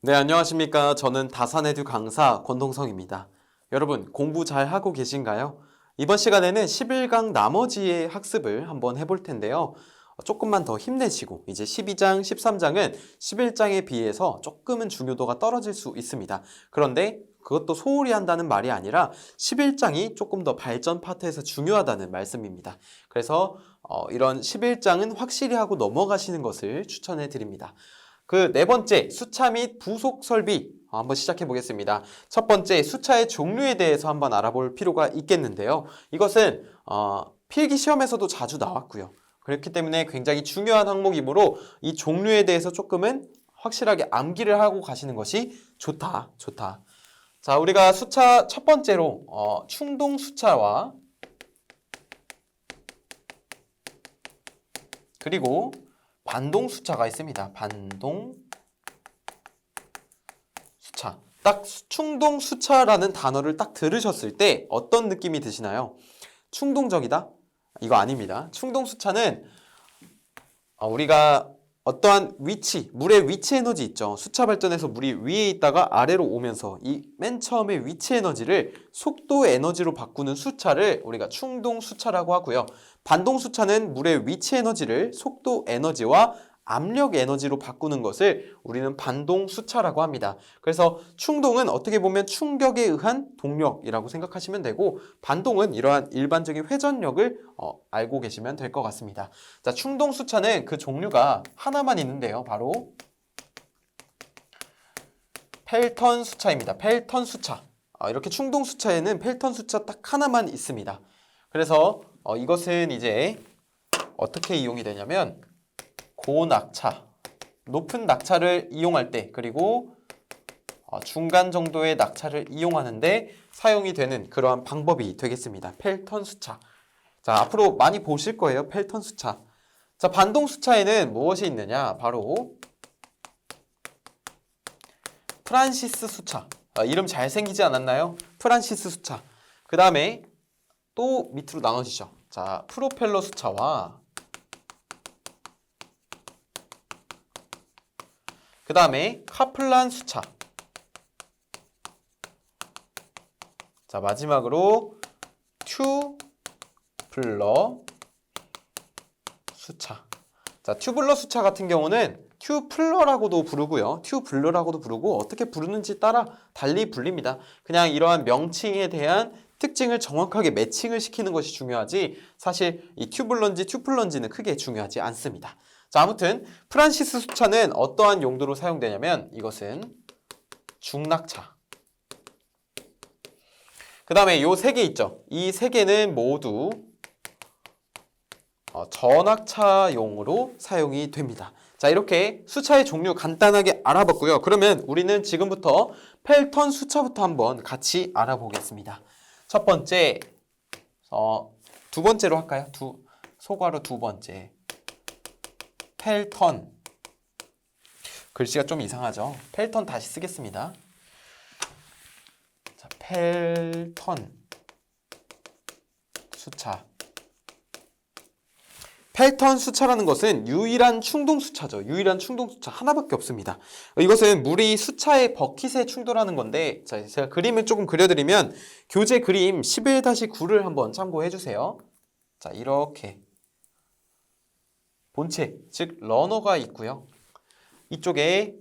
네, 안녕하십니까. 저는 다산에듀 강사 권동성입니다. 여러분, 공부 잘 하고 계신가요? 이번 시간에는 11강 나머지의 학습을 한번 해볼 텐데요. 조금만 더 힘내시고, 이제 12장, 13장은 11장에 비해서 조금은 중요도가 떨어질 수 있습니다. 그런데 그것도 소홀히 한다는 말이 아니라 11장이 조금 더 발전 파트에서 중요하다는 말씀입니다. 그래서 이런 11장은 확실히 하고 넘어가시는 것을 추천해 드립니다. 그 네 번째, 수차 및 부속 설비 한번 시작해 보겠습니다. 첫 번째, 수차의 종류에 대해서 한번 알아볼 필요가 있겠는데요. 이것은 필기 시험에서도 자주 나왔고요. 그렇기 때문에 굉장히 중요한 항목이므로 이 종류에 대해서 조금은 확실하게 암기를 하고 가시는 것이 좋다. 자, 우리가 수차 첫 번째로 충동 수차와 그리고 반동 수차가 있습니다. 반동 수차. 딱 충동 수차라는 단어를 딱 들으셨을 때 어떤 느낌이 드시나요? 충동적이다? 이거 아닙니다. 충동 수차는 우리가 어떠한 위치, 물의 위치 에너지 있죠. 수차 발전에서 물이 위에 있다가 아래로 오면서 이 맨 처음에 위치 에너지를 속도 에너지로 바꾸는 수차를 우리가 충동 수차라고 하고요. 반동 수차는 물의 위치 에너지를 속도 에너지와 압력 에너지로 바꾸는 것을 우리는 반동 수차라고 합니다. 그래서 충동은 어떻게 보면 충격에 의한 동력이라고 생각하시면 되고, 반동은 이러한 일반적인 회전력을 알고 계시면 될 것 같습니다. 자, 충동 수차는 그 종류가 하나만 있는데요. 바로 펠턴 수차입니다. 펠턴 수차. 이렇게 충동 수차에는 펠턴 수차 딱 하나만 있습니다. 그래서 이것은 이제 어떻게 이용이 되냐면 고낙차, 높은 낙차를 이용할 때, 그리고 중간 정도의 낙차를 이용하는데 사용이 되는 그러한 방법이 되겠습니다. 펠턴 수차. 자, 앞으로 많이 보실 거예요. 펠턴 수차. 자, 반동 수차에는 무엇이 있느냐? 바로 프란시스 수차. 이름 잘생기지 않았나요? 프란시스 수차. 그 다음에 또 밑으로 나눠지죠. 자, 프로펠러 수차와 그 다음에 카플란 수차. 자, 마지막으로 튜블러 수차. 자, 튜블러 수차 같은 경우는 튜플러라고도 부르고요. 튜블러라고도 부르고 어떻게 부르는지 따라 달리 불립니다. 그냥 이러한 명칭에 대한 특징을 정확하게 매칭을 시키는 것이 중요하지, 사실 이 튜블런지 튜플런지는 크게 중요하지 않습니다. 자, 아무튼 프란시스 수차는 어떠한 용도로 사용되냐면 이것은 중낙차. 그 다음에 요 세 개 있죠. 이 세 개는 모두 전낙차용으로 사용이 됩니다. 자, 이렇게 수차의 종류 간단하게 알아봤고요. 그러면 우리는 지금부터 펠턴 수차부터 한번 같이 알아보겠습니다. 첫 번째, 두 번째로 할까요? 소괄호 두 번째. 펠턴. 글씨가 좀 이상하죠? 펠턴 다시 쓰겠습니다. 자, 펠턴 수차. 펠턴 수차라는 것은 유일한 충동 수차죠. 유일한 충동 수차 하나밖에 없습니다. 이것은 물이 수차의 버킷에 충돌하는 건데, 자, 제가 그림을 조금 그려드리면 교재 그림 11-9를 한번 참고해 주세요. 자, 이렇게 본체, 즉 러너가 있고요. 이쪽에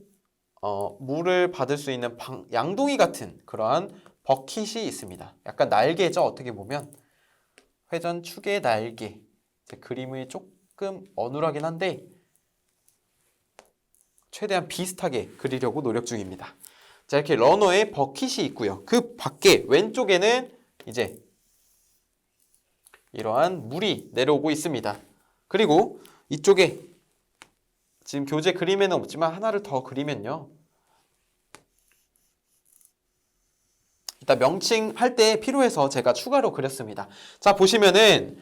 물을 받을 수 있는 양동이 같은 그러한 버킷이 있습니다. 약간 날개죠. 어떻게 보면 회전축의 날개. 그림이 조금 어눌하긴 한데 최대한 비슷하게 그리려고 노력 중입니다. 자, 이렇게 러너에 버킷이 있고요. 그 밖에 왼쪽에는 이제 이러한 물이 내려오고 있습니다. 그리고 이쪽에 지금 교재 그림에는 없지만 하나를 더 그리면요. 이따 명칭할 때 필요해서 제가 추가로 그렸습니다. 자, 보시면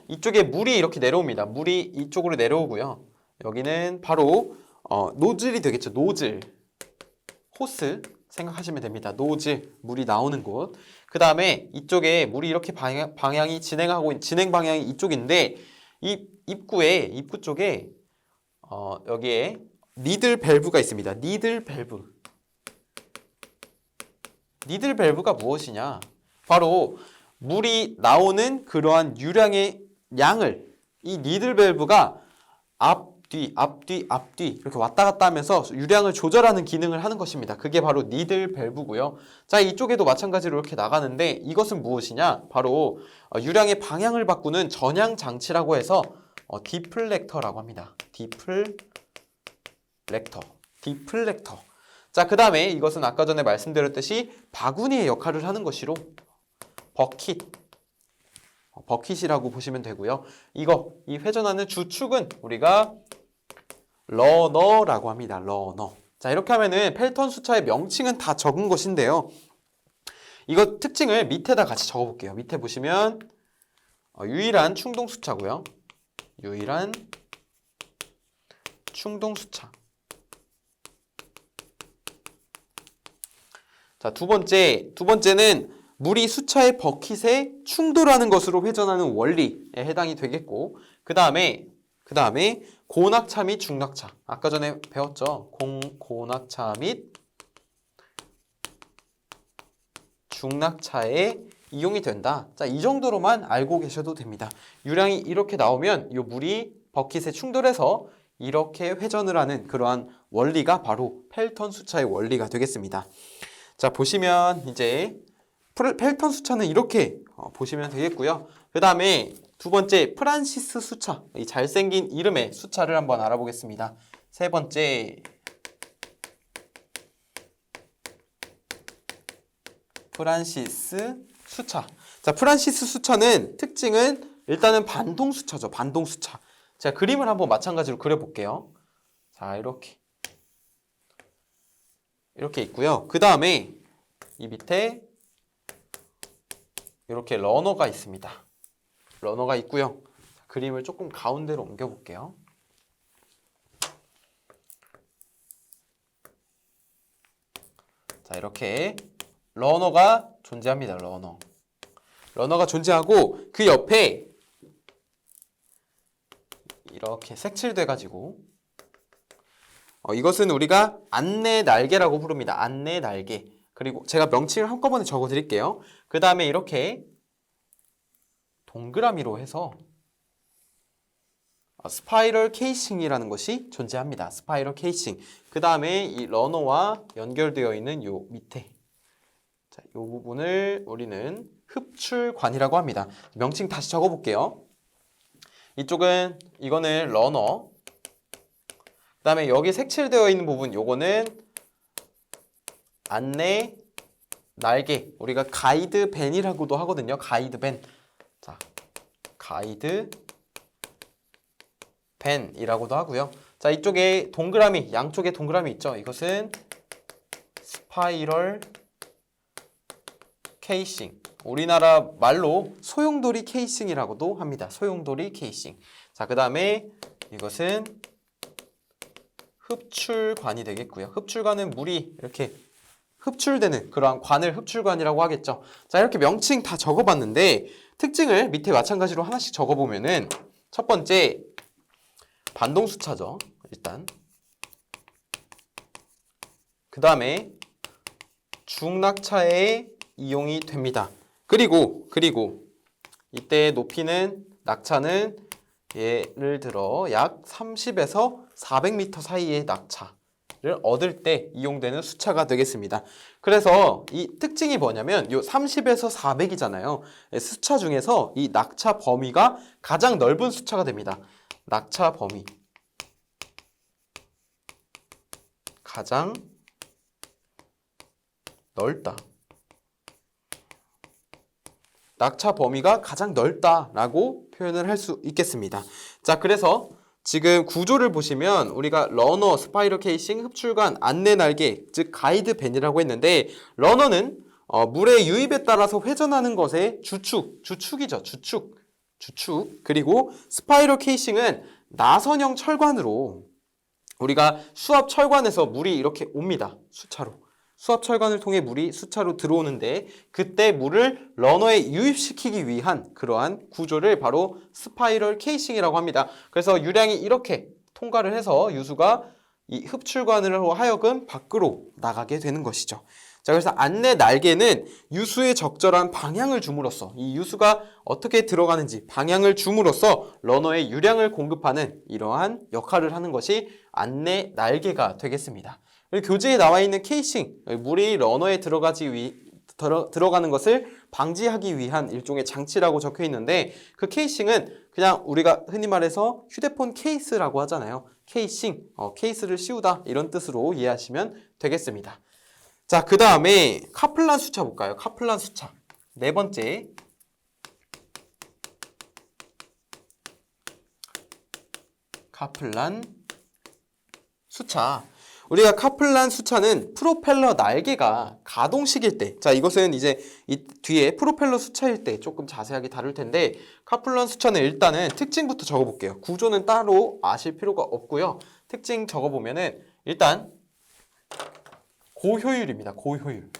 이쪽에 물이 이렇게 내려옵니다. 물이 이쪽으로 내려오고요. 여기는 바로 노즐이 되겠죠. 노즐. 호스 생각하시면 됩니다. 노즐, 물이 나오는 곳. 그 다음에 이쪽에 물이 이렇게 방향이 진행 방향이 이쪽인데 이 입구 쪽에 여기에 니들 밸브가 있습니다. 니들 밸브. 니들 밸브가 무엇이냐? 바로 물이 나오는 그러한 유량의 양을 이 니들 밸브가 앞뒤, 앞뒤, 앞뒤 이렇게 왔다 갔다 하면서 유량을 조절하는 기능을 하는 것입니다. 그게 바로 니들 밸브고요. 자, 이쪽에도 마찬가지로 이렇게 나가는데 이것은 무엇이냐? 바로 유량의 방향을 바꾸는 전향 장치라고 해서 디플렉터라고 합니다. 디플렉터. 자, 그 다음에 이것은 아까 전에 말씀드렸듯이 바구니의 역할을 하는 것이로 버킷이라고 보시면 되고요. 이 회전하는 주축은 우리가 러너라고 합니다. 러너. 자, 이렇게 하면은 펠턴 수차의 명칭은 다 적은 것인데요. 이거 특징을 밑에다 같이 적어볼게요. 밑에 보시면 유일한 충동 수차고요. 유일한 충동 수차. 자, 두 번째는 물이 수차의 버킷에 충돌하는 것으로 회전하는 원리에 해당이 되겠고, 그 다음에 고낙차 및 중낙차. 아까 전에 배웠죠? 고낙차 및 중낙차에 이용이 된다. 자, 이 정도로만 알고 계셔도 됩니다. 유량이 이렇게 나오면 이 물이 버킷에 충돌해서 이렇게 회전을 하는 그러한 원리가 바로 펠턴 수차의 원리가 되겠습니다. 자, 보시면 이제 펠턴 수차는 이렇게 보시면 되겠고요. 그 다음에 두 번째 프란시스 수차, 이 잘생긴 이름의 수차를 한번 알아보겠습니다. 세 번째 프란시스 수차. 자, 프란시스 수차는 특징은 일단은 반동 수차죠. 반동 수차. 제가 그림을 한번 마찬가지로 그려볼게요. 자, 이렇게 있고요. 그 다음에 이 밑에 이렇게 러너가 있습니다. 러너가 있고요. 그림을 조금 가운데로 옮겨볼게요. 자, 이렇게 러너가 존재합니다. 러너가 존재하고 그 옆에 이렇게 색칠돼가지고 이것은 우리가 안내 날개라고 부릅니다. 안내 날개. 그리고 제가 명칭을 한꺼번에 적어드릴게요. 그 다음에 이렇게 동그라미로 해서 스파이럴 케이싱이라는 것이 존재합니다. 스파이럴 케이싱. 그 다음에 이 러너와 연결되어 있는 요 밑에, 자, 요 부분을 우리는 흡출관이라고 합니다. 명칭 다시 적어볼게요. 이거는 러너. 그 다음에 여기 색칠되어 있는 부분, 요거는 안내 날개. 우리가 가이드 밴이라고도 하거든요. 가이드 밴. 자, 가이드 밴이라고도 하고요. 자, 이쪽에 동그라미, 양쪽에 동그라미 있죠. 이것은 스파이럴 케이싱. 우리나라 말로 소용돌이 케이싱이라고도 합니다. 소용돌이 케이싱. 자, 그 다음에 이것은 흡출관이 되겠고요. 흡출관은 물이 이렇게 흡출되는 그러한 관을 흡출관이라고 하겠죠. 자, 이렇게 명칭 다 적어봤는데 특징을 밑에 마찬가지로 하나씩 적어보면은 첫 번째 반동수차죠. 일단 그 다음에 중낙차에 이용이 됩니다. 그리고 이때 높이는 낙차는 예를 들어 약 30에서 400m 사이의 낙차를 얻을 때 이용되는 수차가 되겠습니다. 그래서 이 특징이 뭐냐면 요 30에서 400이잖아요. 수차 중에서 이 낙차 범위가 가장 넓은 수차가 됩니다. 낙차 범위 가장 넓다. 낙차 범위가 가장 넓다라고 표현을 할 수 있겠습니다. 자, 그래서 지금 구조를 보시면 우리가 러너, 스파이럴 케이싱, 흡출관, 안내 날개, 즉 가이드 밴이라고 했는데 러너는 물의 유입에 따라서 회전하는 것의 주축이죠. 주축. 그리고 스파이럴 케이싱은 나선형 철관으로 우리가 수압 철관에서 물이 이렇게 옵니다. 수차로. 수압 철관을 통해 물이 수차로 들어오는데 그때 물을 러너에 유입시키기 위한 그러한 구조를 바로 스파이럴 케이싱이라고 합니다. 그래서 유량이 이렇게 통과를 해서 유수가 이 흡출관으로 하여금 밖으로 나가게 되는 것이죠. 자, 그래서 안내 날개는 유수의 적절한 방향을 줌으로써 이 유수가 어떻게 들어가는지 방향을 줌으로써 러너의 유량을 공급하는 이러한 역할을 하는 것이 안내 날개가 되겠습니다. 교재에 나와 있는 케이싱, 물이 러너에 들어가는 것을 방지하기 위한 일종의 장치라고 적혀 있는데 그 케이싱은 그냥 우리가 흔히 말해서 휴대폰 케이스라고 하잖아요. 케이싱, 케이스를 씌우다 이런 뜻으로 이해하시면 되겠습니다. 자, 그 다음에 카플란 수차 볼까요? 카플란 수차. 네 번째. 카플란 수차. 우리가 카플란 수차는 프로펠러 날개가 가동식일 때, 자, 이것은 이제 이 뒤에 프로펠러 수차일 때 조금 자세하게 다룰 텐데, 카플란 수차는 일단은 특징부터 적어볼게요. 구조는 따로 아실 필요가 없고요. 특징 적어보면은 일단 고효율입니다. 고효율.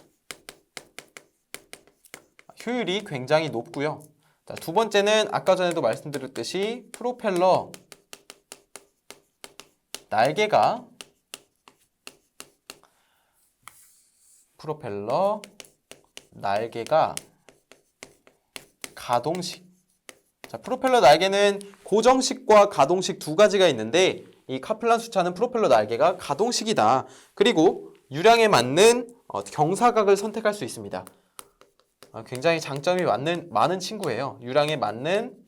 효율이 굉장히 높고요. 자, 두 번째는 아까 전에도 말씀드렸듯이 프로펠러 날개가 가동식. 자, 프로펠러 날개는 고정식과 가동식 두 가지가 있는데 이 카플란 수차는 프로펠러 날개가 가동식이다. 그리고 유량에 맞는 경사각을 선택할 수 있습니다. 굉장히 장점이 많은 친구예요. 유량에 맞는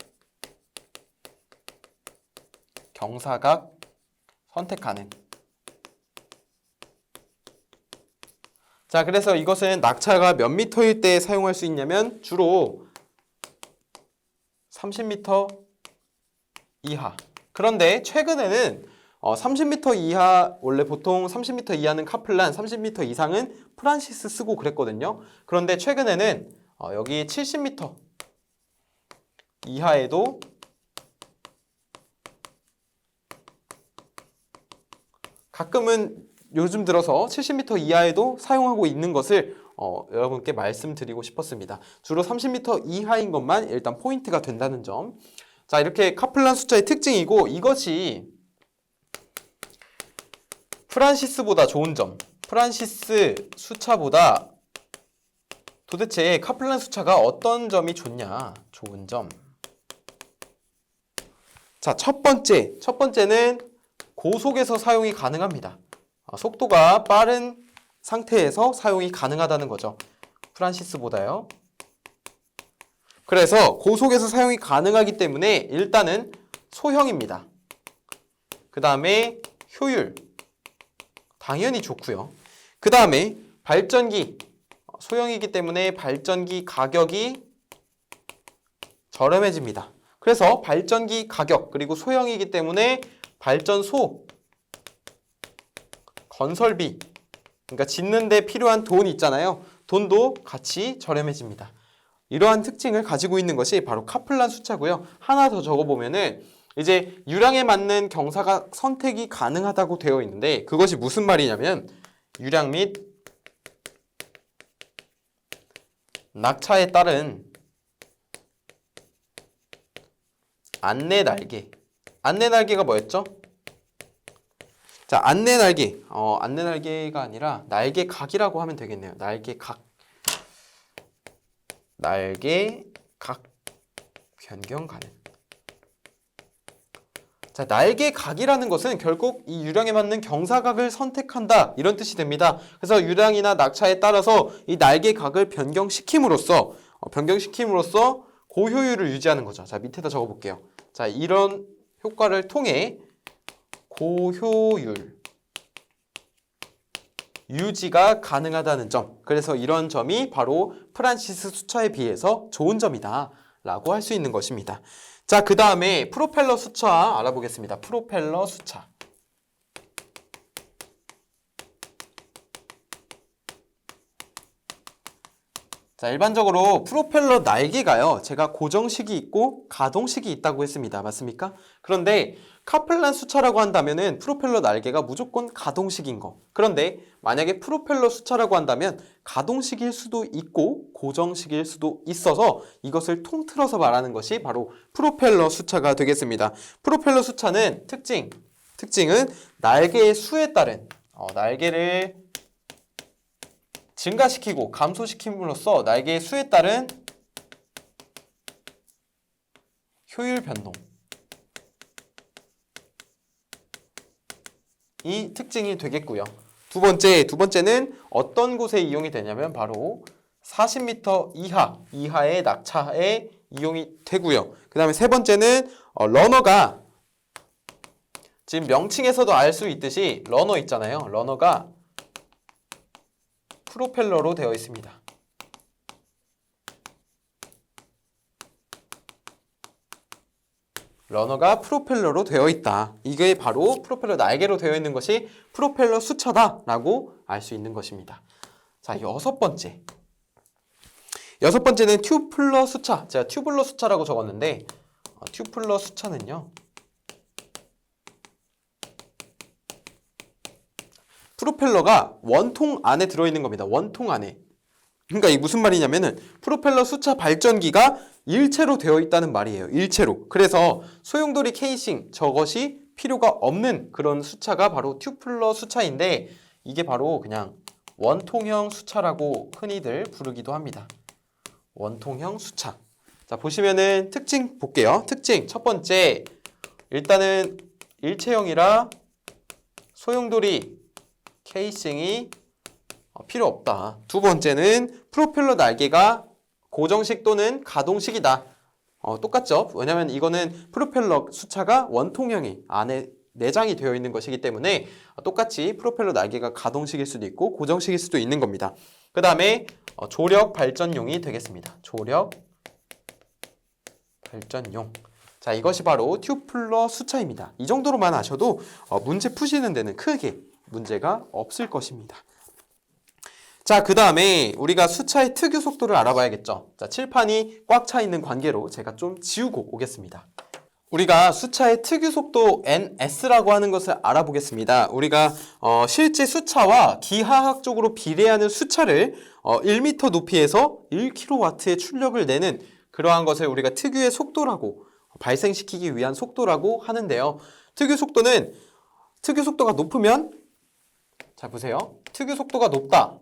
경사각 선택하는. 자, 그래서 이것은 낙차가 몇 미터일 때 사용할 수 있냐면 주로 30m 이하. 그런데 최근에는 30m 이하, 원래 보통 30m 이하는 카플란, 30m 이상은 프란시스 쓰고 그랬거든요. 그런데 최근에는 여기 70m 이하에도 가끔은 요즘 들어서 70m 이하에도 사용하고 있는 것을 여러분께 말씀드리고 싶었습니다. 주로 30m 이하인 것만 일단 포인트가 된다는 점. 자, 이렇게 카플란 수차의 특징이고 이것이 프란시스보다 좋은 점, 프란시스 수차보다 도대체 카플란 수차가 어떤 점이 좋냐? 좋은 점. 자, 첫 번째는 고속에서 사용이 가능합니다. 속도가 빠른 상태에서 사용이 가능하다는 거죠. 프란시스보다요. 그래서 고속에서 사용이 가능하기 때문에 일단은 소형입니다. 그 다음에 효율. 당연히 좋고요. 그 다음에 발전기. 소형이기 때문에 발전기 가격이 저렴해집니다. 그래서 발전기 가격, 그리고 소형이기 때문에 발전소, 건설비, 그러니까 짓는 데 필요한 돈 있잖아요. 돈도 같이 저렴해집니다. 이러한 특징을 가지고 있는 것이 바로 카플란 수차고요. 하나 더 적어보면은 이제 유량에 맞는 경사각 선택이 가능하다고 되어 있는데 그것이 무슨 말이냐면 유량 및 낙차에 따른 안내 날개. 안내 날개가 뭐였죠? 자, 안내 날개. 안내 날개가 아니라 날개각이라고 하면 되겠네요. 날개각. 날개각 변경 가능. 자, 날개각이라는 것은 결국 이 유량에 맞는 경사각을 선택한다 이런 뜻이 됩니다. 그래서 유량이나 낙차에 따라서 이 날개각을 변경시킴으로써 고효율을 유지하는 거죠. 자, 밑에다 적어볼게요. 자, 이런 효과를 통해 고효율 유지가 가능하다는 점. 그래서 이런 점이 바로 프란시스 수차에 비해서 좋은 점이다 라고 할 수 있는 것입니다. 자, 그 다음에 프로펠러 수차 알아보겠습니다. 프로펠러 수차. 자, 일반적으로 프로펠러 날개가요. 제가 고정식이 있고 가동식이 있다고 했습니다. 맞습니까? 그런데 카플란 수차라고 한다면은 프로펠러 날개가 무조건 가동식인 거. 그런데 만약에 프로펠러 수차라고 한다면 가동식일 수도 있고 고정식일 수도 있어서 이것을 통틀어서 말하는 것이 바로 프로펠러 수차가 되겠습니다. 프로펠러 수차는 특징 특징은 날개의 수에 따른 날개를 증가시키고 감소시킴으로써 날개의 수에 따른 효율 변동이 특징이 되겠고요. 두 번째는 어떤 곳에 이용이 되냐면 바로 40m 이하의 낙차에 이용이 되고요. 그 다음에 세 번째는 러너가 지금 명칭에서도 알 수 있듯이 러너 있잖아요. 러너가 프로펠러로 되어 있습니다. 러너가 프로펠러로 되어 있다. 이게 바로 프로펠러 날개로 되어 있는 것이 프로펠러 수차다라고 알 수 있는 것입니다. 자, 여섯 번째는 튜플러 수차. 제가 튜블러 수차라고 적었는데 튜플러 수차는요. 프로펠러가 원통 안에 들어있는 겁니다. 원통 안에. 그러니까 이게 무슨 말이냐면은 프로펠러 수차 발전기가 일체로 되어 있다는 말이에요. 일체로. 그래서 소용돌이 케이싱 저것이 필요가 없는 그런 수차가 바로 튜플러 수차인데 이게 바로 그냥 원통형 수차라고 흔히들 부르기도 합니다. 원통형 수차. 자, 보시면은 특징 볼게요. 특징 첫 번째, 일단은 일체형이라 소용돌이 케이싱이 필요 없다. 두 번째는 프로펠러 날개가 고정식 또는 가동식이다. 똑같죠? 왜냐면 이거는 프로펠러 수차가 원통형이 안에 내장이 되어 있는 것이기 때문에 똑같이 프로펠러 날개가 가동식일 수도 있고 고정식일 수도 있는 겁니다. 그 다음에 조력 발전용이 되겠습니다. 조력 발전용. 자, 이것이 바로 튜플러 수차입니다. 이 정도로만 아셔도 문제 푸시는 데는 크게 문제가 없을 것입니다. 자, 그 다음에 우리가 수차의 특유 속도를 알아봐야겠죠. 자, 칠판이 꽉 차 있는 관계로 제가 좀 지우고 오겠습니다. 우리가 수차의 특유 속도 NS라고 하는 것을 알아보겠습니다. 우리가 실제 수차와 기하학적으로 비례하는 수차를 1m 높이에서 1kW의 출력을 내는 그러한 것을 우리가 특유의 속도라고 발생시키기 위한 속도라고 하는데요. 특유 속도가 높으면, 자 보세요. 특유 속도가 높다.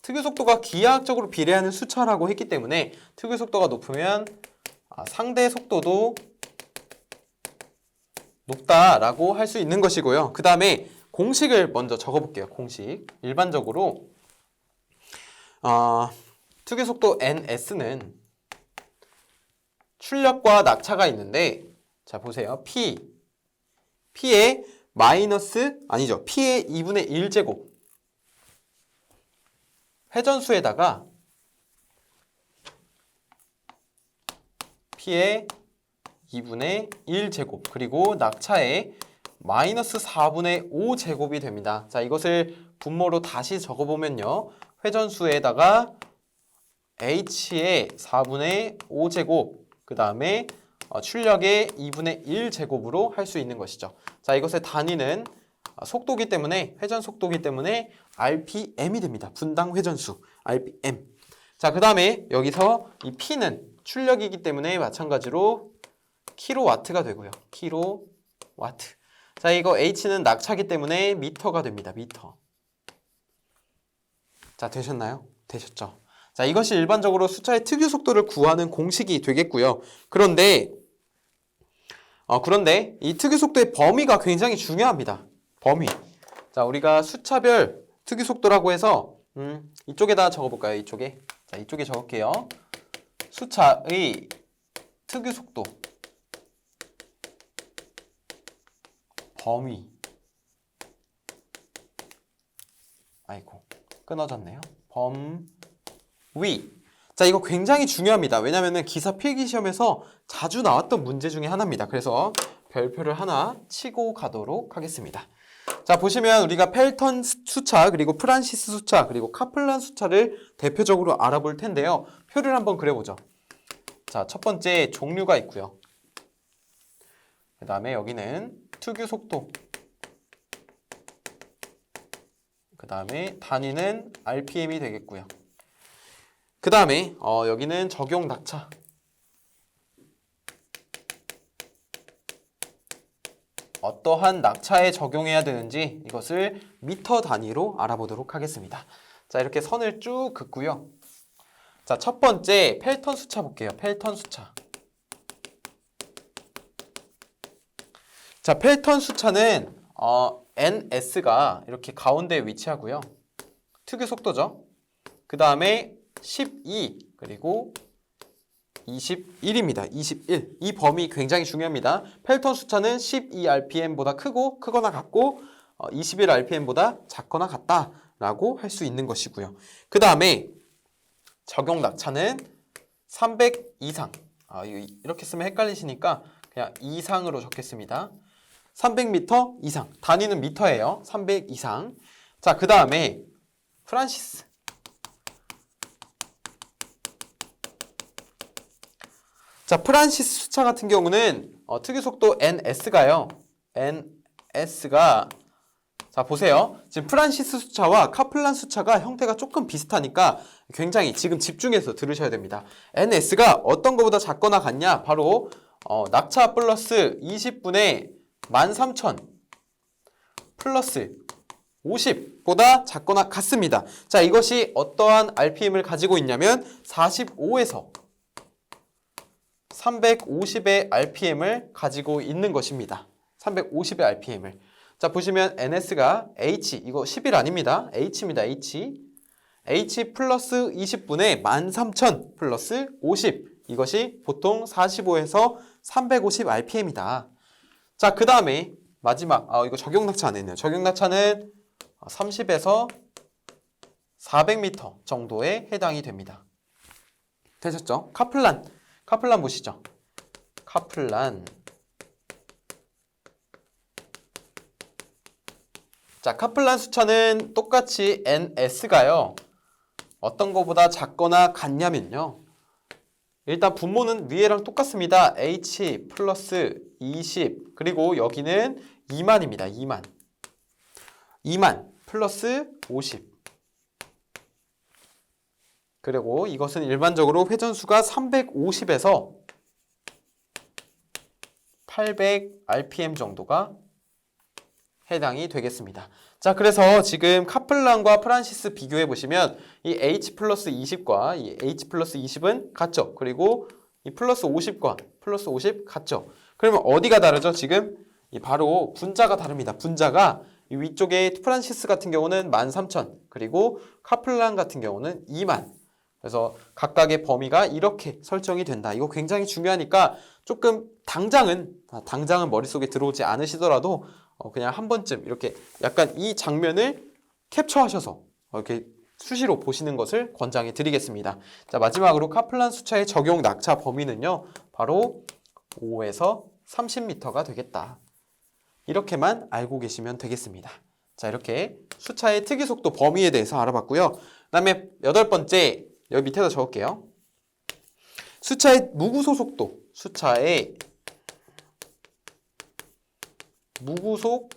특유 속도가 기하학적으로 비례하는 수차라고 했기 때문에 특유 속도가 높으면 상대 속도도 높다라고 할 수 있는 것이고요. 그 다음에 공식을 먼저 적어볼게요. 공식. 일반적으로 특유 속도 NS는 출력과 낙차가 있는데, 자 보세요. P의 P의 2분의 1제곱 회전수에다가 P의 2분의 1제곱 그리고 낙차의 마이너스 4분의 5제곱이 됩니다. 자, 이것을 분모로 다시 적어보면요. 회전수에다가 H의 4분의 5제곱 그 다음에 출력의 2분의 1제곱으로 할 수 있는 것이죠. 자, 이것의 단위는 속도기 때문에 회전 속도기 때문에 RPM이 됩니다. 분당 회전수 RPM. 자, 그 다음에 여기서 이 P는 출력이기 때문에 마찬가지로 킬로와트가 되고요. 킬로와트. 자, 이거 H는 낙차기 때문에 미터가 됩니다. 미터. 자, 되셨나요? 되셨죠? 자, 이것이 일반적으로 수차의 특유 속도를 구하는 공식이 되겠고요. 그런데 이 특유 속도의 범위가 굉장히 중요합니다. 범위. 자, 우리가 수차별 특유 속도라고 해서 이쪽에다 적어볼까요? 이쪽에. 자, 이쪽에 적을게요. 수차의 특유 속도 범위. 아이고, 끊어졌네요. 범위. 자, 이거 굉장히 중요합니다. 왜냐면은 기사 필기시험에서 자주 나왔던 문제 중에 하나입니다. 그래서 별표를 하나 치고 가도록 하겠습니다. 자, 보시면 우리가 펠턴 수차, 그리고 프란시스 수차, 그리고 카플란 수차를 대표적으로 알아볼 텐데요. 표를 한번 그려보죠. 자, 첫 번째 종류가 있고요. 그 다음에 여기는 특유 속도. 그 다음에 단위는 RPM이 되겠고요. 그 다음에 여기는 적용 낙차. 어떠한 낙차에 적용해야 되는지 이것을 미터 단위로 알아보도록 하겠습니다. 자, 이렇게 선을 쭉 긋고요. 자, 첫 번째 펠턴 수차 볼게요. 펠턴 수차. 자, 펠턴 수차는 ns가 이렇게 가운데에 위치하고요. 특유 속도죠. 그 다음에 12 그리고 21입니다. 21. 이 범위 굉장히 중요합니다. 펠턴 수차는 12rpm보다 크거나 같고 21rpm보다 작거나 같다라고 할 수 있는 것이고요. 그 다음에 적용 낙차는 300 이상. 이렇게 쓰면 헷갈리시니까 그냥 이상으로 적겠습니다. 300m 이상. 단위는 미터예요. 300 이상. 자, 그 다음에 프란시스. 자, 프란시스 수차 같은 경우는 특유 속도 ns가요. ns가 자, 보세요. 지금 프란시스 수차와 카플란 수차가 형태가 조금 비슷하니까 굉장히 지금 집중해서 들으셔야 됩니다. ns가 어떤 것보다 작거나 같냐? 바로 낙차 플러스 20분의 13,000 플러스 50보다 작거나 같습니다. 자, 이것이 어떠한 RPM을 가지고 있냐면 45에서 350의 RPM을 가지고 있는 것입니다. 350의 RPM을. 자, 보시면 NS가 H, 이거 11 아닙니다. H입니다. H 플러스 20분의 13,000 플러스 50. 이것이 보통 45에서 350 RPM이다. 자, 그 다음에 마지막, 이거 적용 낙차 안 했네요. 적용 낙차는 30에서 400m 정도에 해당이 됩니다. 되셨죠? 카플란 보시죠. 카플란. 자, 카플란 수차는 똑같이 ns가요. 어떤 것보다 작거나 같냐면요. 일단 분모는 위에랑 똑같습니다. h 플러스 20 그리고 여기는 2만입니다. 2만 플러스 50 그리고 이것은 일반적으로 회전수가 350에서 800rpm 정도가 해당이 되겠습니다. 자, 그래서 지금 카플란과 프란시스 비교해 보시면 이 H 플러스 20과 이 H 플러스 20은 같죠? 그리고 이 플러스 50과 플러스 50 같죠? 그러면 어디가 다르죠? 지금 바로 분자가 다릅니다. 분자가 이 위쪽에 프란시스 같은 경우는 13,000 그리고 카플란 같은 경우는 2만. 그래서 각각의 범위가 이렇게 설정이 된다. 이거 굉장히 중요하니까 조금 당장은 머릿속에 들어오지 않으시더라도 그냥 한 번쯤 이렇게 약간 이 장면을 캡처하셔서 이렇게 수시로 보시는 것을 권장해 드리겠습니다. 자, 마지막으로 카플란 수차의 적용 낙차 범위는요. 바로 5에서 30m가 되겠다. 이렇게만 알고 계시면 되겠습니다. 자, 이렇게 수차의 특이 속도 범위에 대해서 알아봤고요. 그 다음에 8번째 여기 밑에다 적을게요. 수차의 무구속 속도. 수차의 무구속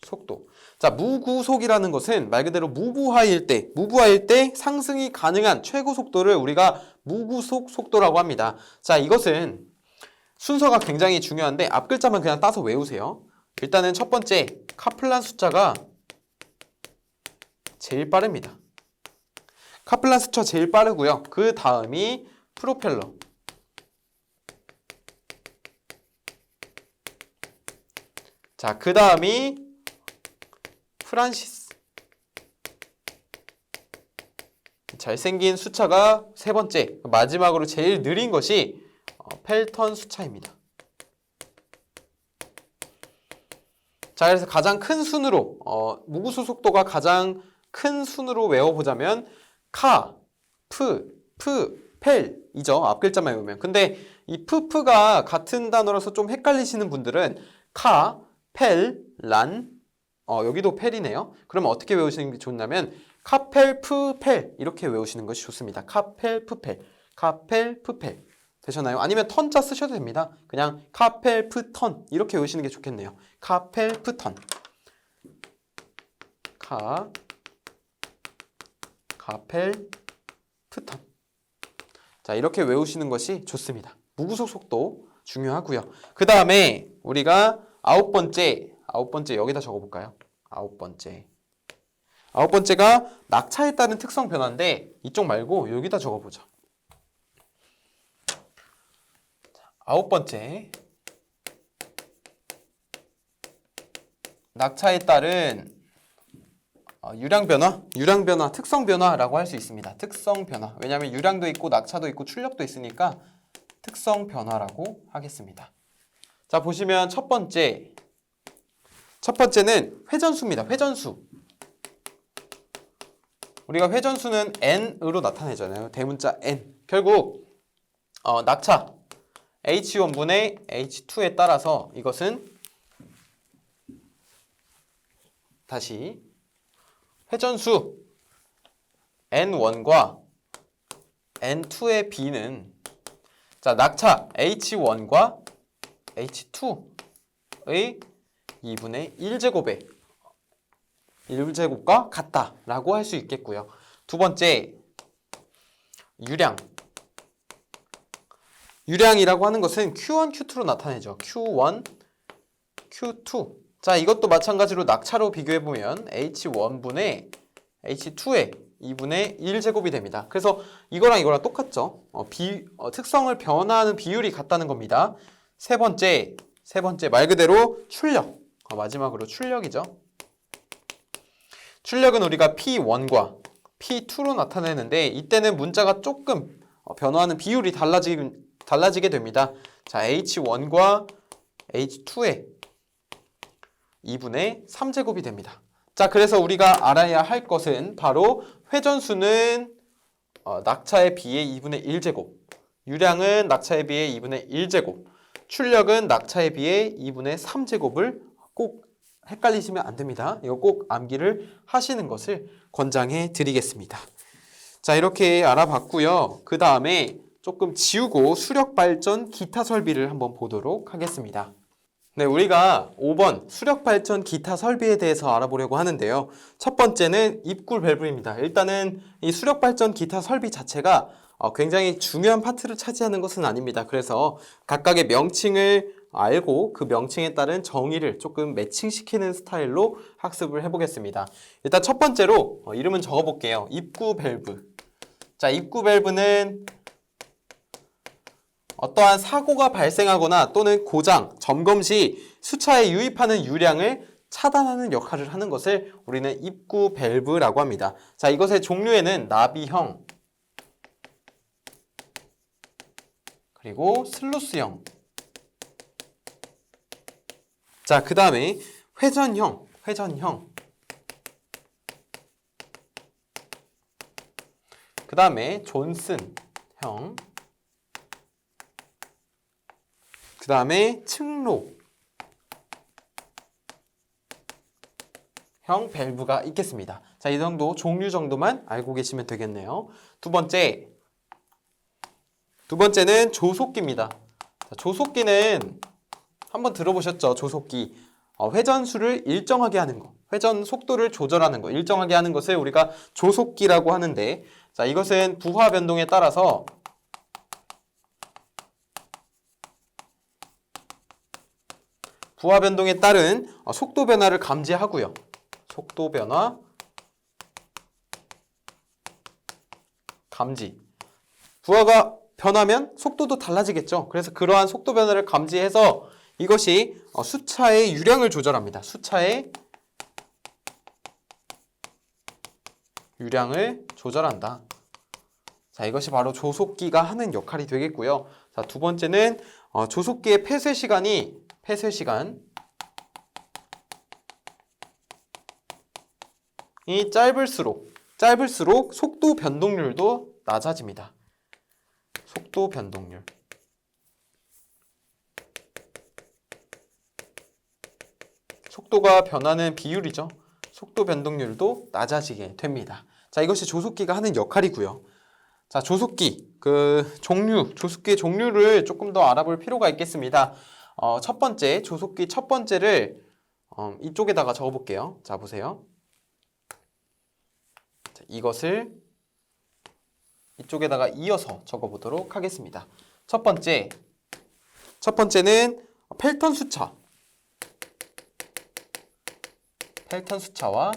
속도. 자, 무구속이라는 것은 말 그대로 무부하일 때 상승이 가능한 최고 속도를 우리가 무구속 속도라고 합니다. 자, 이것은 순서가 굉장히 중요한데 앞 글자만 그냥 따서 외우세요. 일단은 첫 번째 카플란 숫자가 제일 빠릅니다. 카플란 숫자 제일 빠르고요. 그 다음이 프로펠러. 자, 그 다음이 프란시스. 잘생긴 수차가 세 번째. 마지막으로 제일 느린 것이 펠턴 수차입니다. 자, 그래서 가장 큰 순으로 무구수 속도가 가장 큰 순으로 외워보자면 카, 펠이죠. 앞 글자만 외우면. 근데 이 프가 같은 단어라서 좀 헷갈리시는 분들은 카, 펠, 란, 여기도 펠이네요. 그러면 어떻게 외우시는 게 좋냐면 카펠, 펠 이렇게 외우시는 것이 좋습니다. 카펠, 펠 되셨나요? 아니면 턴자 쓰셔도 됩니다. 그냥 카펠, 턴 이렇게 외우시는 게 좋겠네요. 카펠, 턴 카펠, 턴 자, 이렇게 외우시는 것이 좋습니다. 무구속 속도 중요하고요. 그 다음에 우리가 아홉 번째 여기다 적어볼까요? 아홉 번째가 낙차에 따른 특성 변화인데 이쪽 말고 여기다 적어보죠. 아홉 번째, 낙차에 따른 유량 변화, 특성 변화라고 할 수 있습니다. 특성 변화. 왜냐하면 유량도 있고 낙차도 있고 출력도 있으니까 특성 변화라고 하겠습니다. 자, 보시면 첫 번째는 회전수입니다. 회전수. 우리가 회전수는 n으로 나타내잖아요. 대문자 n. 결국 낙차 h1분의 h2에 따라서 이것은 다시 회전수 n1과 n2의 b는 자, 낙차 h1과 h2의 2분의 1제곱과 같다라고 할 수 있겠고요. 두 번째, 유량이라고 하는 것은 Q1, Q2로 나타내죠. Q1, Q2. 자, 이것도 마찬가지로 낙차로 비교해보면 H1분의 H2의 2분의 1제곱이 됩니다. 그래서 이거랑 똑같죠. 특성을 변화하는 비율이 같다는 겁니다. 세 번째 말 그대로 출력. 마지막으로 출력이죠. 출력은 우리가 P1과 P2로 나타내는데 이때는 문자가 조금 변화하는 비율이 달라지게 됩니다. 자, H1과 H2의 2분의 3제곱이 됩니다. 자, 그래서 우리가 알아야 할 것은 바로 회전수는 낙차에 비해 2분의 1제곱, 유량은 낙차에 비해 2분의 1제곱, 출력은 낙차에 비해 2분의 3제곱을 꼭 헷갈리시면 안 됩니다. 이거 꼭 암기를 하시는 것을 권장해 드리겠습니다. 자, 이렇게 알아봤고요. 그 다음에 조금 지우고 수력 발전 기타 설비를 한번 보도록 하겠습니다. 네, 우리가 5번 수력 발전 기타 설비에 대해서 알아보려고 하는데요. 첫 번째는 입구 밸브입니다. 일단은 이 수력 발전 기타 설비 자체가 굉장히 중요한 파트를 차지하는 것은 아닙니다. 그래서 각각의 명칭을 알고 그 명칭에 따른 정의를 조금 매칭시키는 스타일로 학습을 해보겠습니다. 일단 첫 번째로 이름은 적어볼게요. 입구 밸브. 자, 입구 밸브는 어떠한 사고가 발생하거나 또는 고장, 점검 시 수차에 유입하는 유량을 차단하는 역할을 하는 것을 우리는 입구 밸브라고 합니다. 자, 이것의 종류에는 나비형, 그리고 슬루스형. 자, 그 다음에 회전형. 그 다음에 존슨형. 그 다음에 측로형 밸브가 있겠습니다. 자, 이 정도 종류 정도만 알고 계시면 되겠네요. 두 번째는 조속기입니다. 자, 조속기는 한번 들어보셨죠? 조속기. 회전수를 일정하게 하는 거, 회전 속도를 조절하는 거, 일정하게 하는 것을 우리가 조속기라고 하는데, 자, 이것은 부하 변동에 따라서 부하 변동에 따른 속도 변화를 감지하고요. 속도 변화 감지. 부하가 변하면 속도도 달라지겠죠. 그래서 그러한 속도 변화를 감지해서 이것이 수차의 유량을 조절합니다. 수차의 유량을 조절한다. 자, 이것이 바로 조속기가 하는 역할이 되겠고요. 자, 두 번째는 조속기의 폐쇄 시간이 짧을수록 속도 변동률도 낮아집니다. 속도 변동률. 속도가 변하는 비율이죠. 속도 변동률도 낮아지게 됩니다. 자, 이것이 조속기가 하는 역할이고요. 자, 조속기의 종류를 조금 더 알아볼 필요가 있겠습니다. 첫 번째, 조속기 첫 번째를 이쪽에다가 적어볼게요. 자, 보세요. 자, 이것을 이쪽에다가 이어서 적어보도록 하겠습니다. 첫 번째, 첫 번째는 펠턴 수차. 펠턴 수차와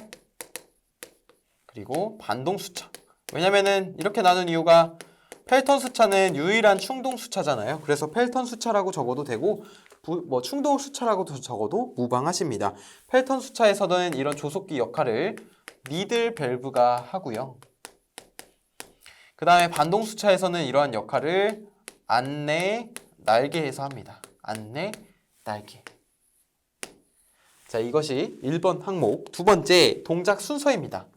그리고 반동 수차. 왜냐면은 이렇게 나눈 이유가 펠턴 수차는 유일한 충동 수차잖아요. 그래서 펠턴 수차라고 적어도 되고 충동 수차라고 적어도 무방하십니다. 펠턴 수차에서는 이런 조속기 역할을 니들 밸브가 하고요. 그 다음에 반동 수차에서는 이러한 역할을 안내 날개에서 합니다. 안내 날개. 자, 이것이 1번 항목. 두 번째, 동작 순서입니다.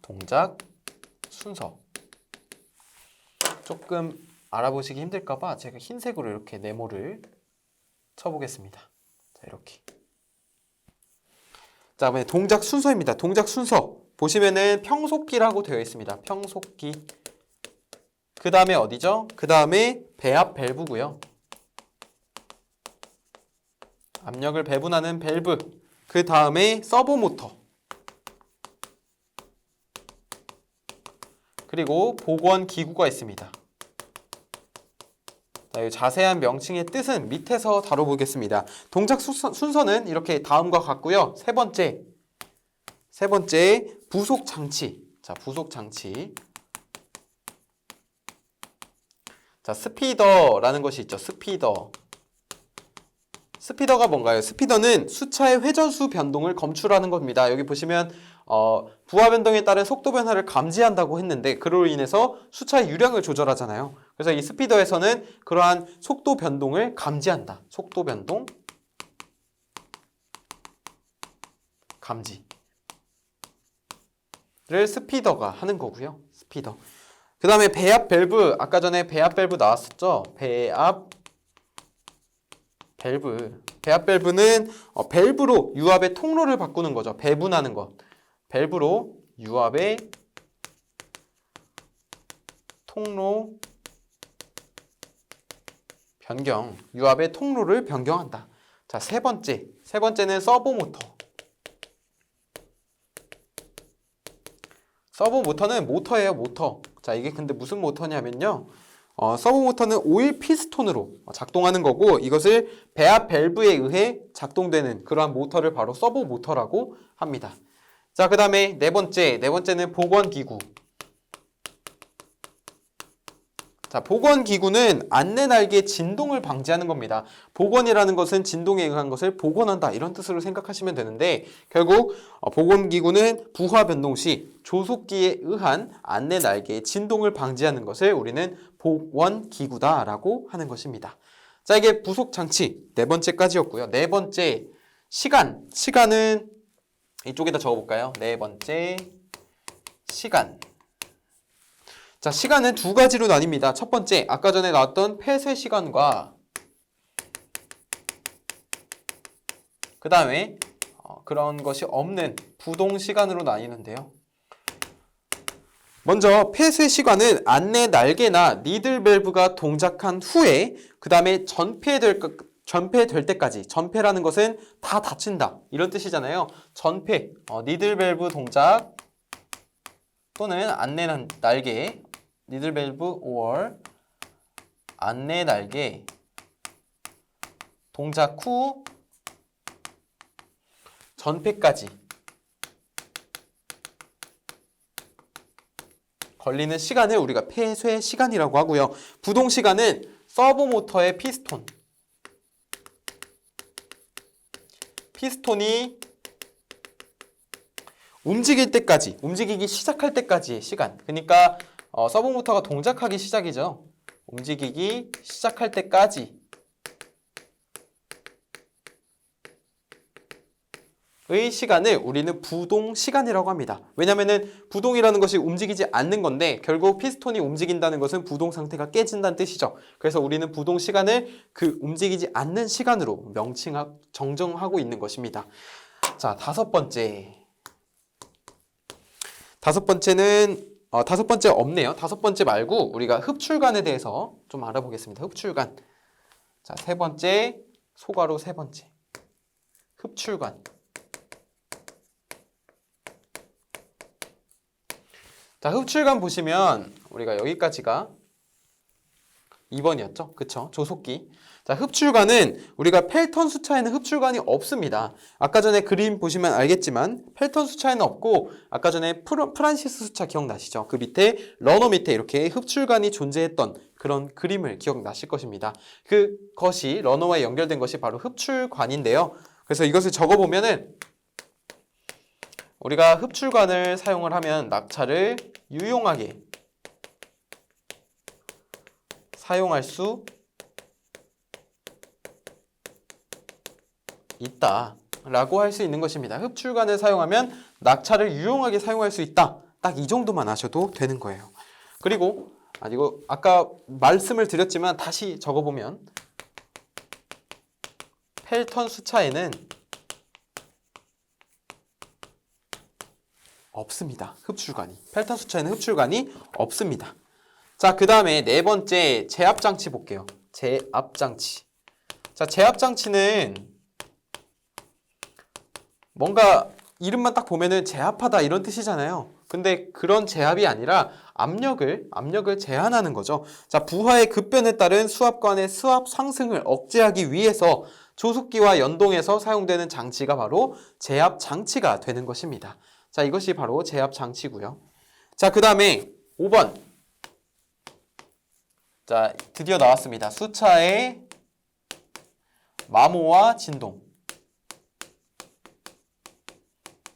동작 순서. 조금 알아보시기 힘들까봐 제가 흰색으로 이렇게 네모를 쳐보겠습니다. 자, 이렇게. 자, 그다음에 동작 순서입니다. 동작 순서. 보시면은 평속기라고 되어 있습니다. 평속기. 그 다음에 어디죠? 그 다음에 배합 밸브고요. 압력을 배분하는 밸브. 그 다음에 서브 모터. 그리고 복원 기구가 있습니다. 자, 이 자세한 명칭의 뜻은 밑에서 다뤄보겠습니다. 동작 순서는 이렇게 다음과 같고요. 세 번째 부속 장치. 자, 부속 장치. 자, 스피더라는 것이 있죠. 스피더가 뭔가요? 스피더는 수차의 회전수 변동을 검출하는 겁니다. 여기 보시면 부하 변동에 따른 속도 변화를 감지한다고 했는데 그로 인해서 수차의 유량을 조절하잖아요. 그래서 이 스피더에서는 그러한 속도 변동을 감지한다. 속도 변동 감지를 스피더가 하는 거고요. 스피더. 그 다음에 배합 밸브. 아까 전에 배합 밸브 나왔었죠? 배합 밸브는 밸브로 유압의 통로를 바꾸는 거죠. 배분하는 것. 밸브로 유압의 통로 변경. 유압의 통로를 변경한다. 자, 세 번째는 서브 모터. 서브 모터는 모터예요, 모터. 자, 이게 근데 무슨 모터냐면요. 서브 모터는 오일 피스톤으로 작동하는 거고 이것을 배합 밸브에 의해 작동되는 그러한 모터를 바로 서브 모터라고 합니다. 자, 그 다음에 네 번째는 복원 기구. 자, 복원 기구는 안내 날개의 진동을 방지하는 겁니다. 복원이라는 것은 진동에 의한 것을 복원한다 이런 뜻으로 생각하시면 되는데 결국 복원 기구는 부하 변동 시 조속기에 의한 안내 날개의 진동을 방지하는 것을 우리는 복원 기구다라고 하는 것입니다. 자, 이게 부속 장치 네 번째까지였고요. 네 번째 시간은 이쪽에다 적어볼까요? 네 번째 시간. 자, 시간은 두 가지로 나뉩니다. 첫 번째, 아까 전에 나왔던 폐쇄 시간과 그 다음에 그런 것이 없는 부동 시간으로 나뉘는데요. 먼저 폐쇄 시간은 안내 날개나 니들 밸브가 동작한 후에 그 다음에 전폐될 때까지. 전폐라는 것은 다 닫힌다 이런 뜻이잖아요. 전폐, 니들 밸브 동작 또는 안내 날개 니들 밸브 or 안내 날개 동작 후 전폐까지 걸리는 시간을 우리가 폐쇄 시간이라고 하고요. 부동 시간은 서브 모터의 피스톤이 움직이기 시작할 때까지의 시간. 그러니까 서브 모터가 동작하기 시작이죠. 움직이기 시작할 때까지의 시간을 우리는 부동 시간이라고 합니다. 왜냐면은 부동이라는 것이 움직이지 않는 건데 결국 피스톤이 움직인다는 것은 부동 상태가 깨진다는 뜻이죠. 그래서 우리는 부동 시간을 그 움직이지 않는 시간으로 정정하고 있는 것입니다. 자, 다섯 번째는 다섯 번째 없네요. 다섯 번째 말고 우리가 흡출관에 대해서 좀 알아보겠습니다. 흡출관. 자, 세 번째, 소괄호 세 번째. 흡출관. 자, 흡출관 보시면 우리가 여기까지가 2번이었죠. 그쵸? 조속기. 자, 흡출관은 우리가 펠턴 수차에는 흡출관이 없습니다. 아까 전에 그림 보시면 알겠지만 펠턴 수차에는 없고 아까 전에 프란시스 수차 기억나시죠? 그 밑에 러너 밑에 이렇게 흡출관이 존재했던 그런 그림을 기억나실 것입니다. 그것이 러너와 연결된 것이 바로 흡출관인데요. 그래서 이것을 적어보면은 우리가 흡출관을 사용을 하면 낙차를 유용하게 사용할 수 있다 라고 할 수 있는 것입니다. 흡출관을 사용하면 낙차를 유용하게 사용할 수 있다. 딱 이 정도만 아셔도 되는 거예요. 그리고 이거 아까 말씀을 드렸지만 다시 적어보면 펠턴 수차에는 없습니다. 흡출관이. 펠턴 수차에는 흡출관이 없습니다. 자, 그 다음에 네 번째 제압장치 볼게요. 제압장치. 자, 제압장치는 뭔가 이름만 딱 보면은 제압하다 이런 뜻이잖아요. 근데 그런 제압이 아니라 압력을 제한하는 거죠. 자, 부하의 급변에 따른 수압관의 수압 상승을 억제하기 위해서 조속기와 연동해서 사용되는 장치가 바로 제압 장치가 되는 것입니다. 자, 이것이 바로 제압 장치고요. 자, 그 다음에 5번. 자, 드디어 나왔습니다. 수차의 마모와 진동.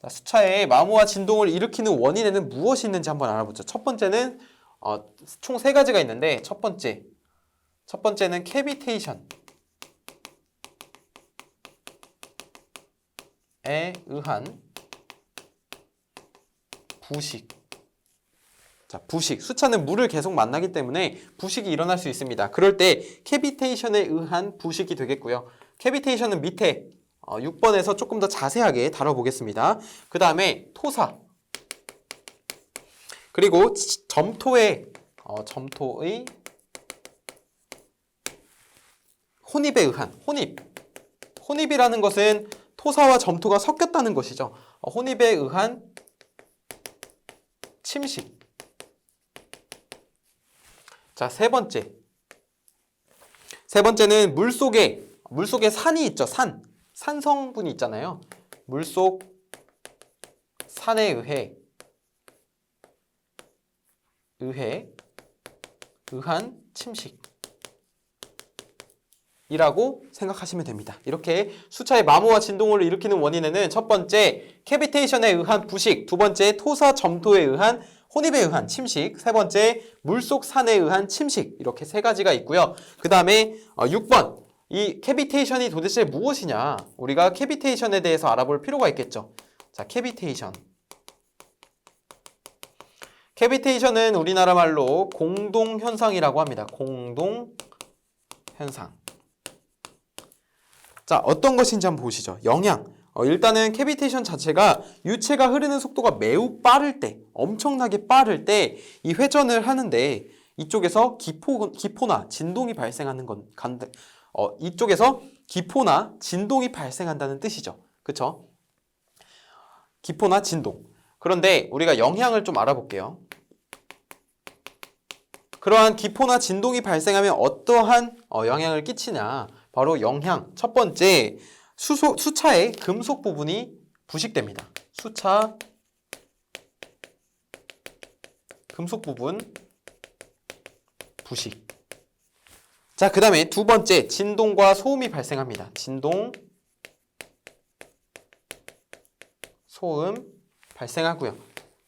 자, 수차의 마모와 진동을 일으키는 원인에는 무엇이 있는지 한번 알아보죠. 첫 번째는 총 3가지가 있는데 첫 번째는 캐비테이션에 의한 부식. 자, 부식. 수차는 물을 계속 만나기 때문에 부식이 일어날 수 있습니다. 그럴 때 캐비테이션에 의한 부식이 되겠고요. 캐비테이션은 밑에 6번에서 조금 더 자세하게 다뤄보겠습니다. 그 다음에 토사. 그리고 점토의 혼입에 의한 혼입이라는 것은 토사와 점토가 섞였다는 것이죠. 혼입에 의한 침식. 자, 세 번째는 물속에 산이 있죠. 산 성분이 있잖아요. 물속 산에 의한 침식이라고 생각하시면 됩니다. 이렇게 수차의 마모와 진동을 일으키는 원인에는 첫 번째 캐비테이션에 의한 부식, 두 번째 토사 점토에 의한 혼입에 의한 침식, 세 번째 물속 산에 의한 침식, 이렇게 3가지가 있고요. 그 다음에 6번, 이 캐비테이션이 도대체 무엇이냐? 우리가 캐비테이션에 대해서 알아볼 필요가 있겠죠. 자, 캐비테이션은 우리나라 말로 공동현상이라고 합니다. 공동현상. 자, 어떤 것인지 한번 보시죠. 영향. 일단은 캐비테이션 자체가 유체가 흐르는 속도가 매우 빠를 때, 엄청나게 빠를 때 이 회전을 하는데 이쪽에서 기포나 진동이 발생하는 이쪽에서 기포나 진동이 발생한다는 뜻이죠. 그쵸? 기포나 진동. 그런데 우리가 영향을 좀 알아볼게요. 그러한 기포나 진동이 발생하면 어떠한 영향을 끼치냐? 바로 영향. 첫 번째, 수차의 금속 부분이 부식됩니다. 수차 금속 부분 부식. 자, 그 다음에 두 번째, 진동과 소음이 발생합니다. 진동, 소음 발생하고요.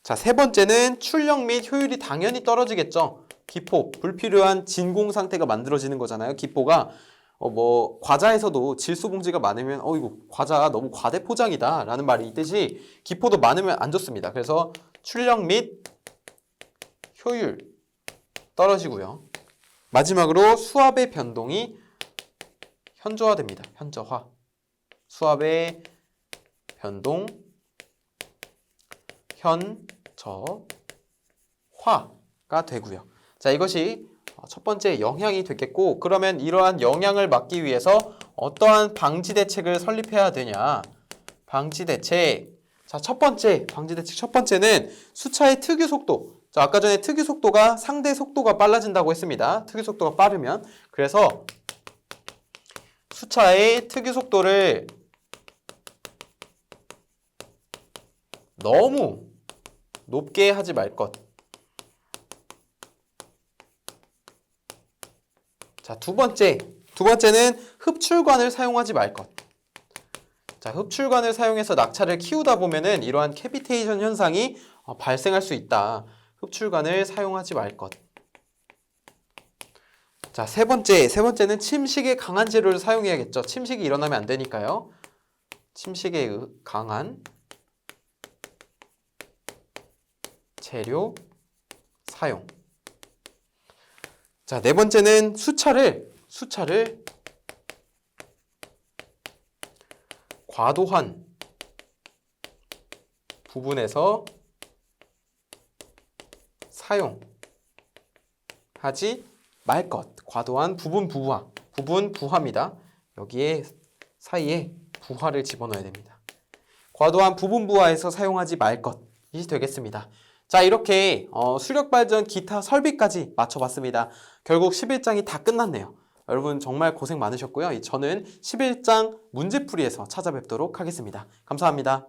자, 세 번째는 출력 및 효율이 당연히 떨어지겠죠. 기포, 불필요한 진공 상태가 만들어지는 거잖아요. 기포가 과자에서도 질소 봉지가 많으면 이거 과자 너무 과대 포장이다 라는 말이 있듯이 기포도 많으면 안 좋습니다. 그래서 출력 및 효율 떨어지고요. 마지막으로 수압의 변동이 현저화됩니다. 현저화. 수압의 변동 현저화가 되고요. 자, 이것이 첫 번째 영향이 되겠고, 그러면 이러한 영향을 막기 위해서 어떠한 방지 대책을 설립해야 되냐? 방지 대책. 자, 첫 번째는 수차의 특유 속도, 자, 아까 전에 특유 속도가 상대 속도가 빨라진다고 했습니다. 특유 속도가 빠르면. 그래서 수차의 특유 속도를 너무 높게 하지 말 것. 자, 두 번째는 흡출관을 사용하지 말 것. 자, 흡출관을 사용해서 낙차를 키우다 보면은 이러한 캐비테이션 현상이 발생할 수 있다. 흡출관을 사용하지 말 것. 자, 세 번째는 침식에 강한 재료를 사용해야겠죠. 침식이 일어나면 안 되니까요. 침식에 강한 재료 사용. 자, 네 번째는 수차를 과도한 부분에서 사용하지 말 것. 과도한 부분 부하입니다. 여기에 사이에 부하를 집어넣어야 됩니다. 과도한 부분 부하에서 사용하지 말 것이 되겠습니다. 자, 이렇게 수력 발전 기타 설비까지 맞춰봤습니다. 결국 11장이 다 끝났네요. 여러분 정말 고생 많으셨고요. 저는 11장 문제풀이에서 찾아뵙도록 하겠습니다. 감사합니다.